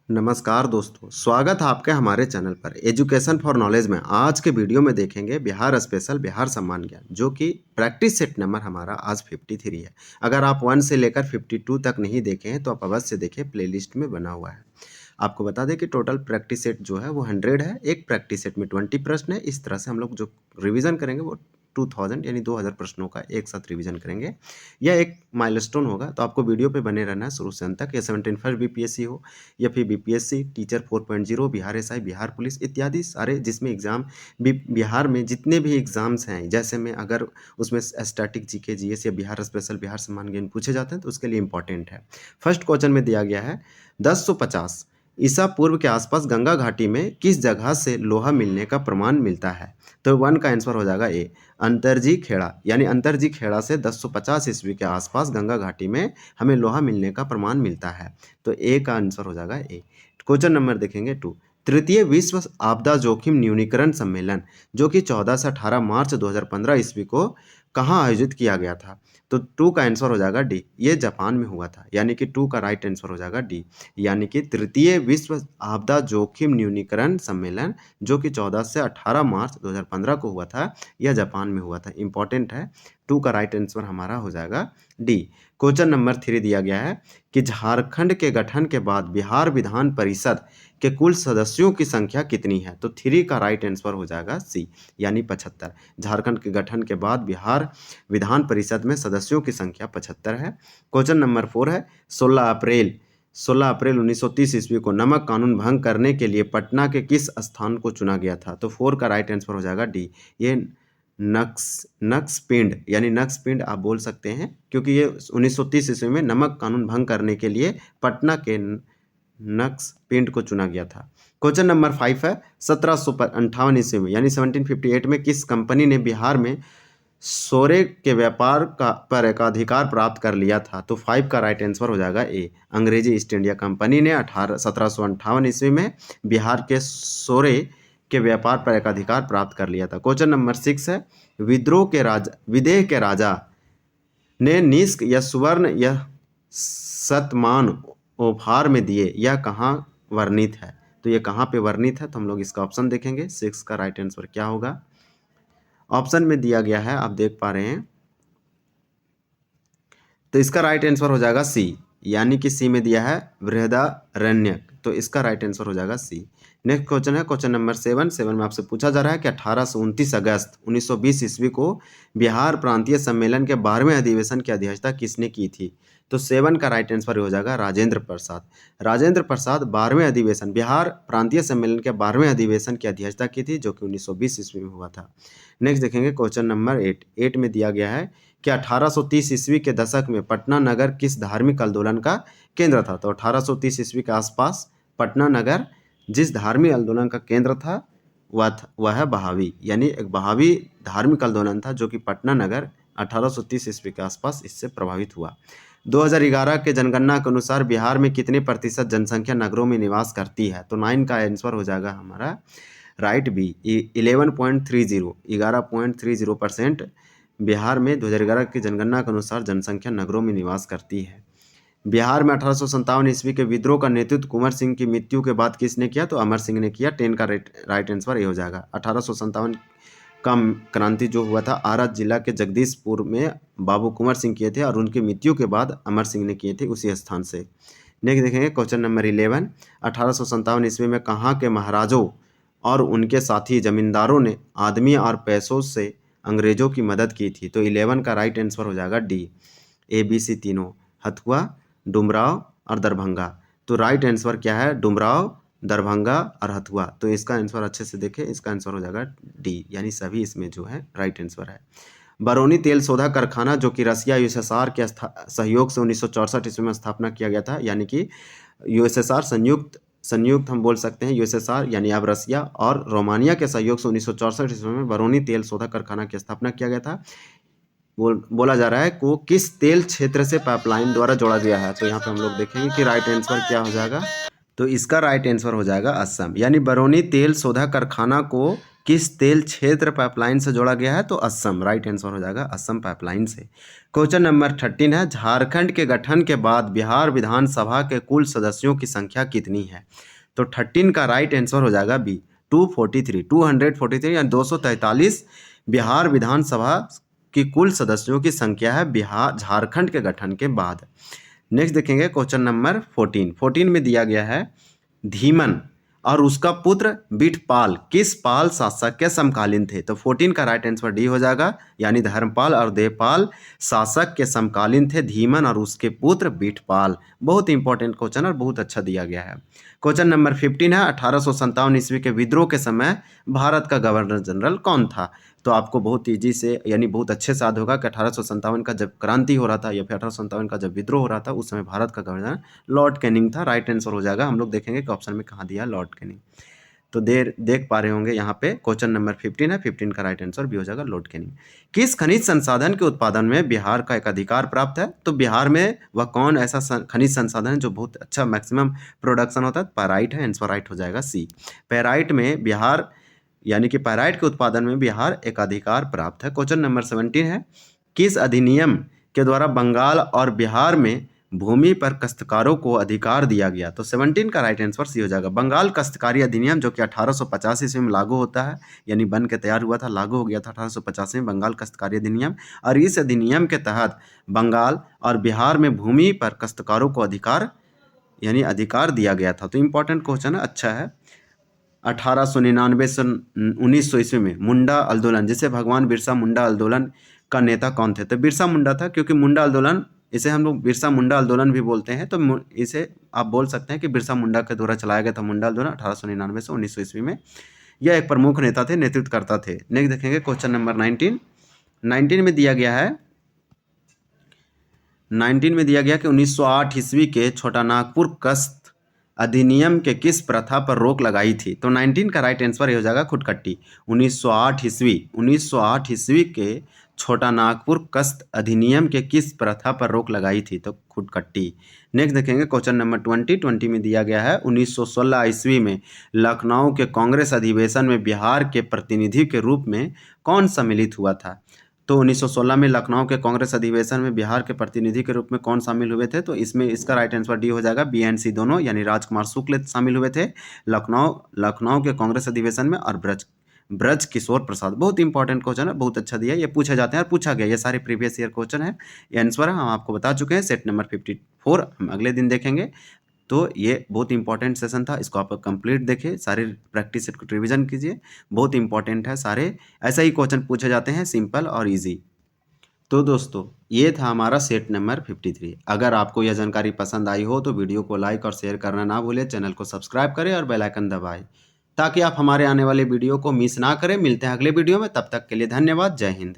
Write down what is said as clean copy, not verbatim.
नमस्कार दोस्तों, स्वागत है आपके हमारे चैनल पर एजुकेशन फॉर नॉलेज में। आज के वीडियो में देखेंगे बिहार स्पेशल बिहार सम्मान ज्ञान, जो कि प्रैक्टिस सेट नंबर हमारा आज 53 है। अगर आप 1 से लेकर 52 तक नहीं देखे हैं तो आप अवश्य देखें, प्लेलिस्ट में बना हुआ है। आपको बता दें कि टोटल प्रैक्टिस सेट जो है वो 100 है। एक प्रैक्टिस सेट में 20 प्रश्न है। इस तरह से हम लोग जो रिवीजन करेंगे वो 2000 यानी 2000 प्रश्नों का एक साथ रिवीजन करेंगे। यह एक माइलस्टोन होगा, तो आपको वीडियो पे बने रहना है शुरू से अंत तक। या 17 बीपीएससी हो या फिर BPSC, teacher 4.0, Bihar SI, Bihar police इत्यादि सारे जिसमें एग्जाम बिहार में जितने भी एग्जाम्स हैं, जैसे में अगर उसमें स्टैटिक जीके जीएस या बिहार स्पेशल बिहार सम्मान ज्ञान पूछे जाते हैं तो उसके लिए इंपॉर्टेंट है। फर्स्ट क्वेश्चन में दिया गया है 1050 ईसा पूर्व के आसपास गंगा घाटी में किस जगह से लोहा मिलने का प्रमाण मिलता है। तो 1 का आंसर हो जाएगा ए, अंतरजी खेड़ा। यानी अंतरजी खेड़ा से 1050 ईस्वी के आसपास गंगा घाटी में हमें लोहा मिलने का प्रमाण मिलता है। तो ए का आंसर हो जाएगा ए। क्वेश्चन नंबर देखेंगे 2, तृतीय विश्व आपदा जोखिम न्यूनीकरण सम्मेलन जो कि 14 से 18 मार्च 2015 ईस्वी को कहाँ आयोजित किया गया था। तो 2 का आंसर हो जाएगा डी, ये जापान में हुआ था। यानी कि 2 का राइट आंसर हो जाएगा डी, यानी कि तृतीय विश्व आपदा जोखिम न्यूनीकरण सम्मेलन जो कि 14 से 18 मार्च 2015 को हुआ था, यह जापान में हुआ था। इंपॉर्टेंट है। 2 का राइट आंसर हमारा हो जाएगा डी। क्वेश्चन नंबर 3 दिया गया है कि झारखंड के गठन के बाद बिहार विधान परिषद के कुल सदस्यों की संख्या कितनी है। तो 3 का राइट आंसर हो जाएगा सी, यानी 75। झारखंड के गठन के बाद बिहार विधान परिषद में सदस्यों की संख्या 75 है। क्वेश्चन नंबर 4 है 16 अप्रैल 1930 ईस्वी को नमक कानून भंग करने के लिए पटना के किस स्थान को चुना गया था। तो 4 का राइट आंसर हो जाएगा डी, ये नक्सपिंड, यानी नक्सपिंड आप बोल सकते हैं, क्योंकि ये 1930 ईस्वी में नमक कानून भंग करने के लिए पटना के नक्सपिंड को चुना गया था। क्वेश्चन नंबर 5 है 1758 ईस्वी में यानी 1758 में किस कंपनी ने बिहार में सोरे के व्यापार पर एकाधिकार प्राप्त कर लिया था। तो 5 का राइट आंसर हो जाएगा ए, अंग्रेजी ईस्ट इंडिया कंपनी ने 1758 ईस्वी में बिहार के सोरे के व्यापार पर एकाधिकार प्राप्त कर लिया था। क्वेश्चन नंबर 6 है विदेह के राजा ने निष्क या सुवर्ण या शतमान उपहार में दिए, यह कहाँ वर्णित है। तो ये कहाँ पे वर्णित है, तो हम लोग इसका ऑप्शन देखेंगे। 6 का राइट आंसर क्या होगा। ऑप्शन में दिया गया है, आप देख पा रहे हैं, तो इसका राइट आंसर हो जाएगा सी, यानी कि सी में दिया है बृहदारण्यक। तो इसका राइट आंसर हो जाएगा सी। नेक्स्ट क्वेश्चन है क्वेश्चन नंबर 7 में आपसे पूछा जा रहा है कि 1829 अगस्त 1920 ईस्वी को बिहार प्रांतीय सम्मेलन के 12वें अधिवेशन की अध्यक्षता किसने की थी। तो 7 का राइट आंसर हो जाएगा राजेंद्र प्रसाद। राजेंद्र प्रसाद 12वें अधिवेशन बिहार प्रांतीय सम्मेलन के 12वें अधिवेशन की अध्यक्षता की थी, जो कि 1920 ईस्वी में हुआ था। नेक्स्ट देखेंगे क्वेश्चन नंबर 8 में दिया गया है कि 1830 ईस्वी के दशक में पटना नगर किस धार्मिक आंदोलन का केंद्र था। तो 1830 ईस्वी के आसपास पटना नगर जिस धार्मिक आंदोलन का केंद्र था वह है बहावी, यानी एक बहावी धार्मिक आंदोलन था जो कि पटना नगर 1830 ईस्वी के आसपास इससे प्रभावित हुआ। 2011 के जनगणना के अनुसार बिहार में कितने प्रतिशत जनसंख्या नगरों में निवास करती है। तो 9 का आंसर हो जाएगा हमारा राइट बी, 11.30% बिहार में 2011 की जनगणना के अनुसार जनसंख्या नगरों में निवास करती है। बिहार में 1857 ईस्वी के विद्रोह का नेतृत्व कुंवर सिंह की मृत्यु के बाद किसने किया। तो अमर सिंह ने किया। 10 का राइट आंसर ये हो जाएगा। 1857 का क्रांति जो हुआ था आरा जिला के जगदीशपुर में बाबू कुंवर सिंह किए थे और उनकी मृत्यु के बाद अमर सिंह ने किए थे उसी स्थान से। नेक्स्ट देखेंगे क्वेश्चन नंबर 11, 1857 ईस्वी में कहाँ के महाराजों और उनके साथी जमींदारों ने आदमी और पैसों से अंग्रेजों की मदद की थी। तो 11 का राइट आंसर हो जाएगा डी, ए बी सी तीनों, हथुआ, डुमराव और दरभंगा। तो राइट आंसर क्या है, डुमराव, दरभंगा और हथुआ। तो इसका आंसर अच्छे से देखें, इसका आंसर हो जाएगा डी, यानी सभी इसमें जो है राइट आंसर है। बरौनी तेल शोधा कारखाना जो कि रसिया यूएसएसआर के सहयोग से 1964 ईस्वी में स्थापना किया गया था, यानी कि यूएसएसआर संयुक्त हम बोल सकते हैं यूएसएसआर यानी अब रसिया और रोमानिया के सहयोग से 1964 ईस्वी में बरौनी तेल शोधा कारखाना की स्थापना किया गया था। बोला जा रहा है को किस तेल क्षेत्र से पाइपलाइन द्वारा जोड़ा गया है। तो यहाँ पे हम लोग देखेंगे कि राइट आंसर क्या हो जाएगा। तो इसका राइट आंसर हो जाएगा असम, यानी बरौनी तेल शोधा कारखाना को किस तेल क्षेत्र पाइपलाइन से जोड़ा गया है? तो असम, राइट आंसर हो जाएगा असम पाइपलाइन से। क्वेश्चन नंबर 13 है, झारखंड के गठन के बाद बिहार विधानसभा के कुल सदस्यों की संख्या कितनी है? तो 13 का राइट आंसर हो जाएगा बी, 243 या 243 बिहार विधानसभा की कुल सदस्यों की संख्या है बिहार झारखंड के गठन के बाद। नेक्स्ट देखेंगे क्वेश्चन नंबर 14 में दिया गया है, धीमन और उसका पुत्र बिठपाल किस पाल शासक के समकालीन थे? तो 14 का राइट आंसर डी हो जाएगा, यानी धर्मपाल और देवपाल शासक के समकालीन थे धीमन और उसके पुत्र बिठपाल। बहुत इंपॉर्टेंट क्वेश्चन और बहुत अच्छा दिया गया है। क्वेश्चन नंबर 15 है, 1857 ईस्वी के विद्रोह के समय भारत का गवर्नर जनरल कौन था? तो आपको बहुत ईजी से यानी बहुत अच्छे से याद होगा कि 1857 का जब क्रांति हो रहा था या फिर 1857 का जब विद्रोह हो रहा था उस समय भारत का गवर्नर लॉर्ड कैनिंग था। राइट आंसर हो जाएगा। हम लोग देखेंगे कि ऑप्शन में कहाँ दिया लॉर्ड कैनिंग। तो देख पा रहे होंगे यहाँ पे क्वेश्चन नंबर 15 है, 15 का राइट आंसर भी हो जाएगा लॉर्ड कैनिंग। किस खनिज संसाधन के उत्पादन में बिहार का एक अधिकार प्राप्त है? तो बिहार में वह कौन ऐसा खनिज संसाधन है जो बहुत अच्छा मैक्सिमम प्रोडक्शन होता है? पैराइट है, आंसर राइट हो जाएगा सी। पैराइट में बिहार यानी कि पैराइट के उत्पादन में बिहार एक अधिकार प्राप्त है। क्वेश्चन नंबर 17 है, किस अधिनियम के द्वारा बंगाल और बिहार में भूमि पर काश्तकारों को अधिकार दिया गया? तो 17 का राइट आंसर सी हो जाएगा, बंगाल काश्तकारी अधिनियम, जो कि 1885 ईस्वी में लागू होता है, यानी बन के तैयार हुआ था, लागू हो गया था 1885 में बंगाल काश्तकारी अधिनियम। और इस अधिनियम के तहत बंगाल और बिहार में भूमि पर काश्तकारों को अधिकार यानी अधिकार दिया गया था। तो इंपॉर्टेंट क्वेश्चन है, अच्छा है। 1899 से 1900 ईस्वी में मुंडा आंदोलन, जिसे भगवान बिरसा मुंडा आंदोलन का नेता कौन थे? तो बिरसा मुंडा था, क्योंकि मुंडा आंदोलन, इसे हम लोग बिरसा मुंडा आंदोलन भी बोलते हैं, तो इसे आप बोल सकते हैं कि बिरसा मुंडा के द्वारा चलाया गया था मुंडा आंदोलन 1899 से 1900 ईस्वी में। यह एक प्रमुख नेता थे, नेतृत्वकर्ता थे। नेक्स्ट देखेंगे क्वेश्चन नंबर 19 में दिया गया है, 19 में दिया गया कि 1908 ईस्वी के छोटा नागपुर कस्त अधिनियम के किस प्रथा पर रोक लगाई थी? तो 19 का राइट आंसर हो जाएगा खुटकट्टी। 1908 ईस्वी के छोटा नागपुर कस्त अधिनियम के किस प्रथा पर रोक लगाई थी? तो खुटकट्टी। नेक्स्ट देखेंगे क्वेश्चन नंबर 20 में दिया गया है, 1916 ईस्वी में लखनऊ के कांग्रेस अधिवेशन में बिहार के प्रतिनिधि के रूप में कौन सम्मिलित हुआ था? तो 1916 में लखनऊ के कांग्रेस अधिवेशन में बिहार के प्रतिनिधि के रूप में कौन शामिल हुए थे? तो इसमें इसका राइट आंसर डी हो जाएगा, बी एंड सी दोनों, यानी राजकुमार शुक्ल शामिल हुए थे लखनऊ के कांग्रेस अधिवेशन में, और ब्रज किशोर प्रसाद। बहुत इंपॉर्टेंट क्वेश्चन है, बहुत अच्छा दिया, ये पूछे जाते हैं और पूछा गया, ये सारे प्रीवियस ईयर क्वेश्चन है। ये आंसर हम आपको बता चुके हैं। सेट नंबर 54 हम अगले दिन देखेंगे। तो ये बहुत इंपॉर्टेंट सेशन था, इसको आप कंप्लीट देखें, सारे प्रैक्टिस सेट को रिवीजन कीजिए, बहुत इंपॉर्टेंट है। सारे ऐसा ही क्वेश्चन पूछे जाते हैं, सिंपल और इजी। तो दोस्तों ये था हमारा सेट नंबर 53। अगर आपको यह जानकारी पसंद आई हो तो वीडियो को लाइक और शेयर करना ना भूलें, चैनल को सब्सक्राइब करें और बेल आइकन दबाएं, ताकि आप हमारे आने वाले वीडियो को मिस ना करें। मिलते हैं अगले वीडियो में, तब तक के लिए धन्यवाद। जय हिंद।